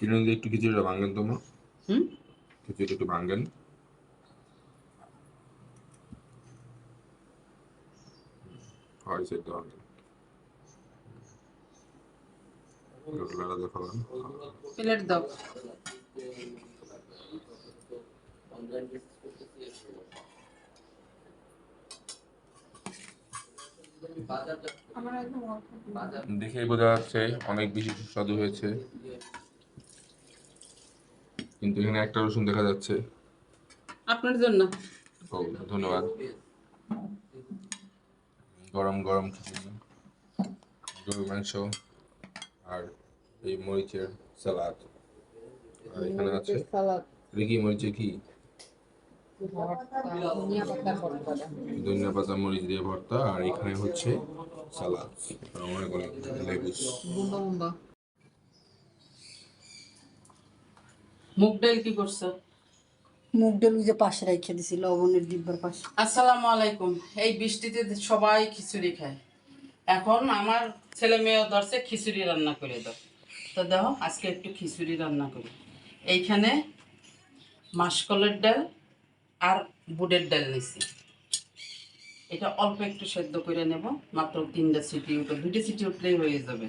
চিনি দিয়ে একটু খিচুড়িটা ভাঙেন তোমার, হুম, খিচুড়ি একটু ভাঙেন। হয় সেটা ভাঙেন, রসগোল্লাটা দিয়ে খাবেন। প্লেট দাও। দেখেই বোঝা যাচ্ছে অনেক বেশি সুস্বাদু হয়েছে, কিন্তু এখানে একটা রসুন দেখা যাচ্ছে। আপনার জন্য। ও, ধন্যবাদ। গরম গরম খিচুড়ি, গরুর মাংস, আর এই মরিচের সালাদ, আর এখানে আছে সালাদ, এটা কি মরিচের কি ভর্তা, ধনিয়া পাতার ভর্তা। ধনিয়া পাতা মরিচ দিয়ে ভর্তা, আর এখানে হচ্ছে সালাদ, আর অনেক অনেক লেবুস। বুন্দা বুন্দা। মুগ ডাল কি করছো? মুগ ডাল যে পাশে রেখে দিছি লবণের ডিব্বার পাশে। আসসালামু আলাইকুম। এই বৃষ্টিতে সবাই খিচুড়ি খায়। এখন আমার ছেলে মেয়েও ধরছে খিচুড়ি রান্না করে দাও। তো দেখো আজকে একটু খিচুড়ি রান্না করি। এইখানে মাসকলের ডাল আর বুটের ডাল নিছি। এটা অল্প একটু সেদ্ধ করে নেব, মাত্র 3টা সিটি উঠে, 2টা সিটি উঠলেই হয়ে যাবে।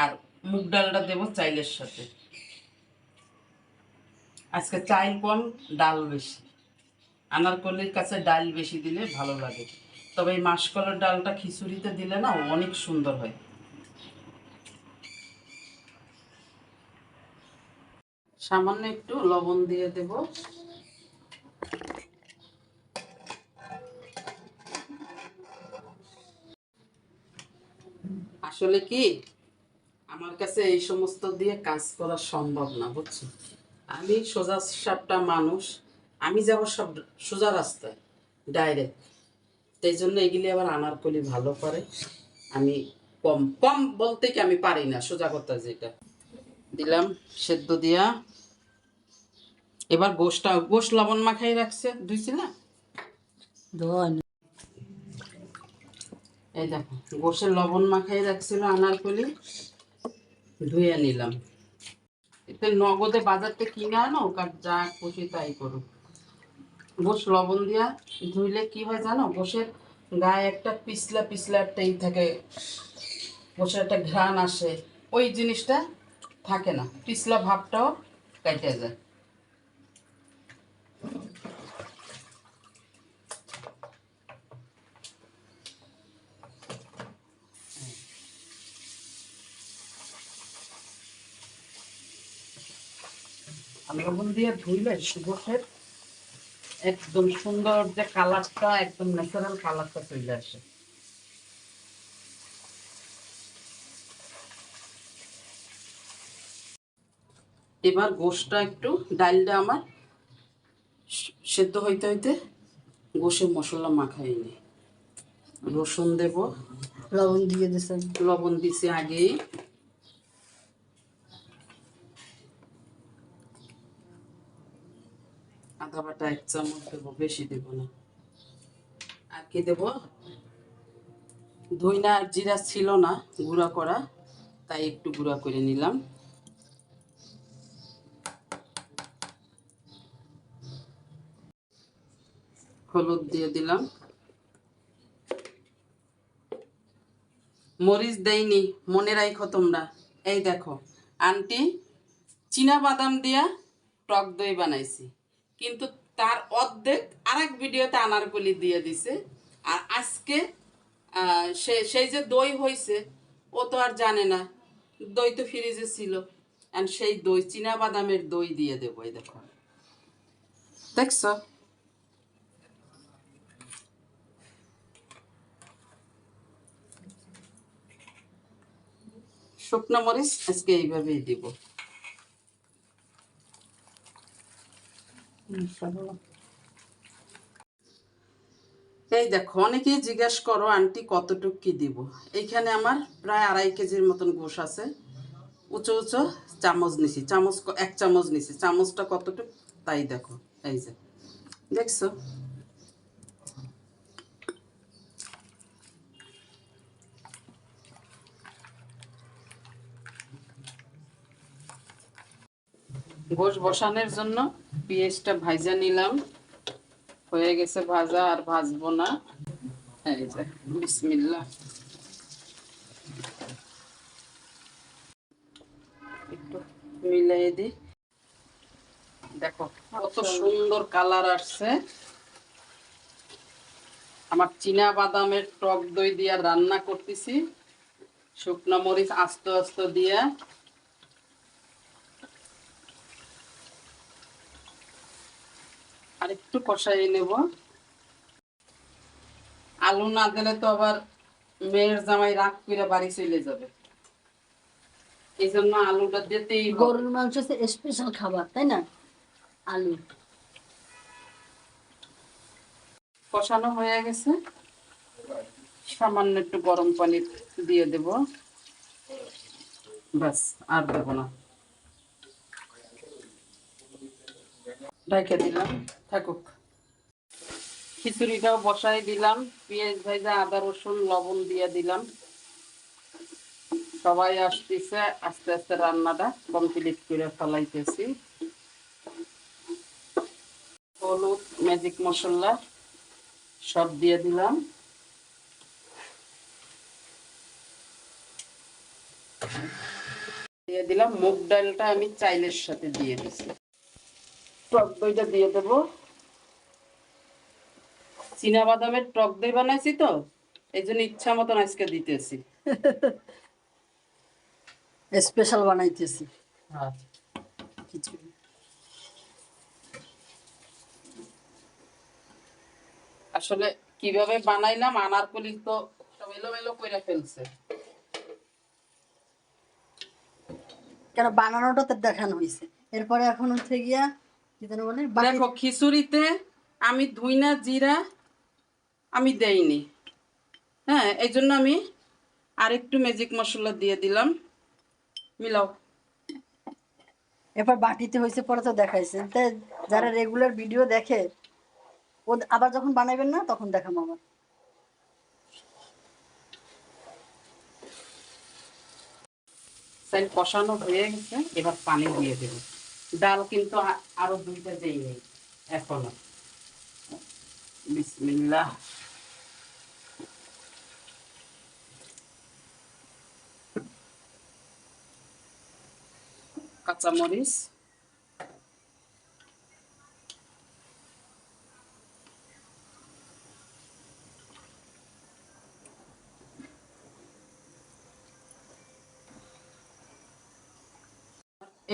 আর মুগ ডালটা দেবো চাইলের সাথে। আজকে চাইল কম, ডাল বেশি। আনারকলির কাছে ডাল বেশি দিলে ভালো লাগে, তবে এই মাসকলার ডালটা খিচুড়িতে দিলে না অনেক সুন্দর হয়। সামান্য একটু লবণ দিয়ে দেব। আসলে কি, আমার কাছে এই সমস্ত দিয়ে কাজ করা সম্ভব না, বুঝছো। আমি সোজা সাপটা মানুষ, আমি যাব সব সোজা রাস্তায়, ডাইরেক্ট। সেই জন্য এগুলি আবার আনারকলি ভালো করে। আমি কম কম বলতে কি আমি পারি না, সোজা কথা যেটা। দিলাম সেদ্ধ দিয়া। এবার গোশ লবণ মাখাই রাখছে, ধুইছি না। ধোয়া এই দেখো গোশের লবণ মাখাই রাখছিল আনারকলি, ধুয়ে নিলাম। এতে নগদে বাজারতে কিনে আনো, কার যা খুশি তাই করো। গোশ লবণ দিয়া ধুইলে কি হয় জানো, গোশের গায়ে একটা পিছলা পিছলা একটা থাকে, গোশের একটা ঘ্রাণ আসে, ওই জিনিসটা থাকে না, পিছলা ভাবটাও কেটে যায়। আর লবণ দিয়ে ধুইলে গোশের একদম সুন্দর যে কালারটা, একদম ন্যাচারাল কালারটা চলে আসে। এবার গোশটা একটু, ডালটা আমার সেদ্ধ হইতে হইতে গোশে মশলা মাখাই নি। রসুন দেব, লবণ দিয়ে দিছেন। লবণ দিছি আগেই। আদা বাটা 1 চামচ দেবো, বেশি দেব না। আর কি দেব, ধইনা আর জিরা ছিল না গুঁড়া করা, তাই একটু গুঁড়া করে নিলাম। হলুদ দিয়ে দিলাম। মরিচ দেইনি, মনে রাখো তোমরা। এই দেখো আন্টি চীনা বাদাম দিয়া টক দই বানাইছি, কিন্তু তার অর্ধেক আরেক ভিডিওতে আনারকলি দিয়ে দিছে। আর আজকে সেই যে দই হয়েছে, ও তো আর জানে না, দই তো ফ্রিজে ছিল। আর সেই দই, চীনা বাদামের দই দিয়ে দেবো। এই দেখো, দেখছো। শুকনো মরিচ আজকে এইভাবেই দিব। এই দেখো, অনেকেই জিজ্ঞাসা করো আন্টি কতটুকু কি দিব। এইখানে আমার প্রায় 2.5 কেজির মতন গোশ আছে। উঁচু উঁচু চামচ নিছি, চামচ 1 চামচ নিছি, চামচটা কতটুকু তাই দেখো। এই যে দেখছো। গোশ বসানোর জন্য পেঁয়াজটা ভাজা নিলাম, হয়ে গেছে ভাজা, আর ভাজবো না। এই যে বিসমিল্লাহ, একটু মিলাই দিই। দেখো কত সুন্দর কালার আসছে। আমার চীনা বাদামের টক দই দিয়ে রান্না করতেছি, শুকনো মরিচ আস্তে আস্তে দিয়ে। আর একটু কষাই নেব। আলু না দিলে তো আবার মেয়ের জামাই রাগ করে বাড়ি চলে যাবে, এই জন্য আলুটা দিতেই হবে। গরুর মাংস হচ্ছে স্পেশাল খাবার, তাই না? আলু কষানো হয়ে গেছে, সামান্য একটু গরম পানি দিয়ে দেব, ব্যাস আর দেবো না। ঢেকে দিলাম, থাকুক। খিচুড়িটাও বসাই দিলাম, পেঁয়াজ ভাজা, আদা রসুন লবণ দিয়ে দিলাম। সবাই আসতেছে, আস্তে আস্তে রান্নাটা কমপ্লিট করে ফেলাইতেছি। হলুদ, ম্যাজিক মশলা সব দিয়ে দিলাম। দিয়ে দিলাম মুগ ডালটা, আমি চাইলের সাথে দিয়ে দিচ্ছি। টক দইটা দিয়ে দেবো। চীনা বাদামের টক দই বানাইছি তো, এই জন্য ইচ্ছা মতন আজকে দিতেছি। স্পেশাল বানাইতেছি হ্যাঁ, খিচুড়ি। আসলে কিভাবে বানাইলাম, আনারকলি তো সব এলোমেলো করে ফেলছে। কেন বানানোটা তো দেখানো হয়েছে, এরপরে এখন হচ্ছে গিয়া কি যেন বলে দেখো খিচুড়িতে আমি ধুইনা জিরা আমি দেইনি, হ্যাঁ, এই জন্য আমি আরেকটু ম্যাজিক মশলা দিয়ে দিলাম। মিলাও। এরপর বাটিতে হয়েছে পরে তো দেখাইছে, তাই যারা রেগুলার ভিডিও দেখে ও আবার যখন বানাবেন না তখন দেখাবো আবার। চাইল কষানো হয়ে গেছে, এবার পানি দিয়ে দেব। ডাল কিন্তু আরো দুইটা দেই নেই এখনো। বিসমিল্লাহ। কাঁচামরিচ,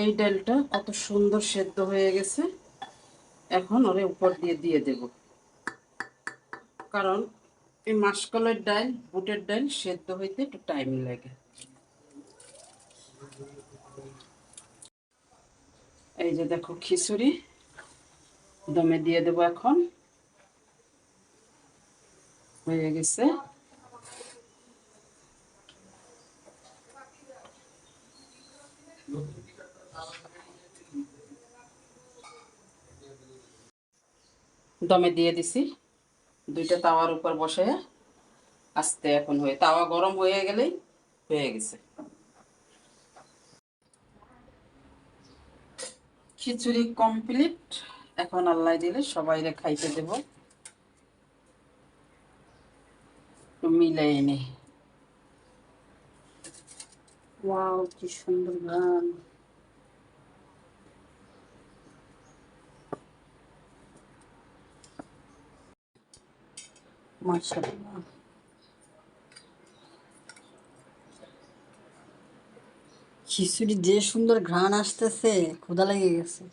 এই ডালটা কত সুন্দর সেদ্ধ হয়ে গেছে। এখন ওরে উপর দিয়ে দিয়ে দেব, কারণ এই মাসকলাইয়ের ডাল, বুটের ডাল সেদ্ধ হইতে একটু টাইম লাগে। এই যে দেখো খিচুড়ি দমে দিয়ে দেবো, এখন হয়ে গেছে। দমে দিয়ে দিছি, দুইটা তাওয়ার উপর বসে আস্তে, এখন হয়ে তাওয়া গরম হয়ে গেলেই হয়ে গেছে। খিচুড়ি কমপ্লিট, এখন আল্লাহ দিলে সবাইরে খাইতে দেব। একটু মিলাই নে। ওয়াও কি সুন্দর গান। মাশাআল্লাহ, খিচুড়ি যে সুন্দর ঘ্রাণ আসতেছে, ক্ষুধা লেগে গেছে।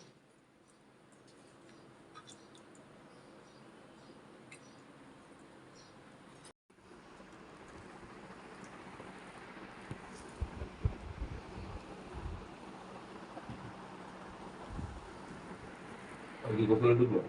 আর কি গোসলে ঢুকলো?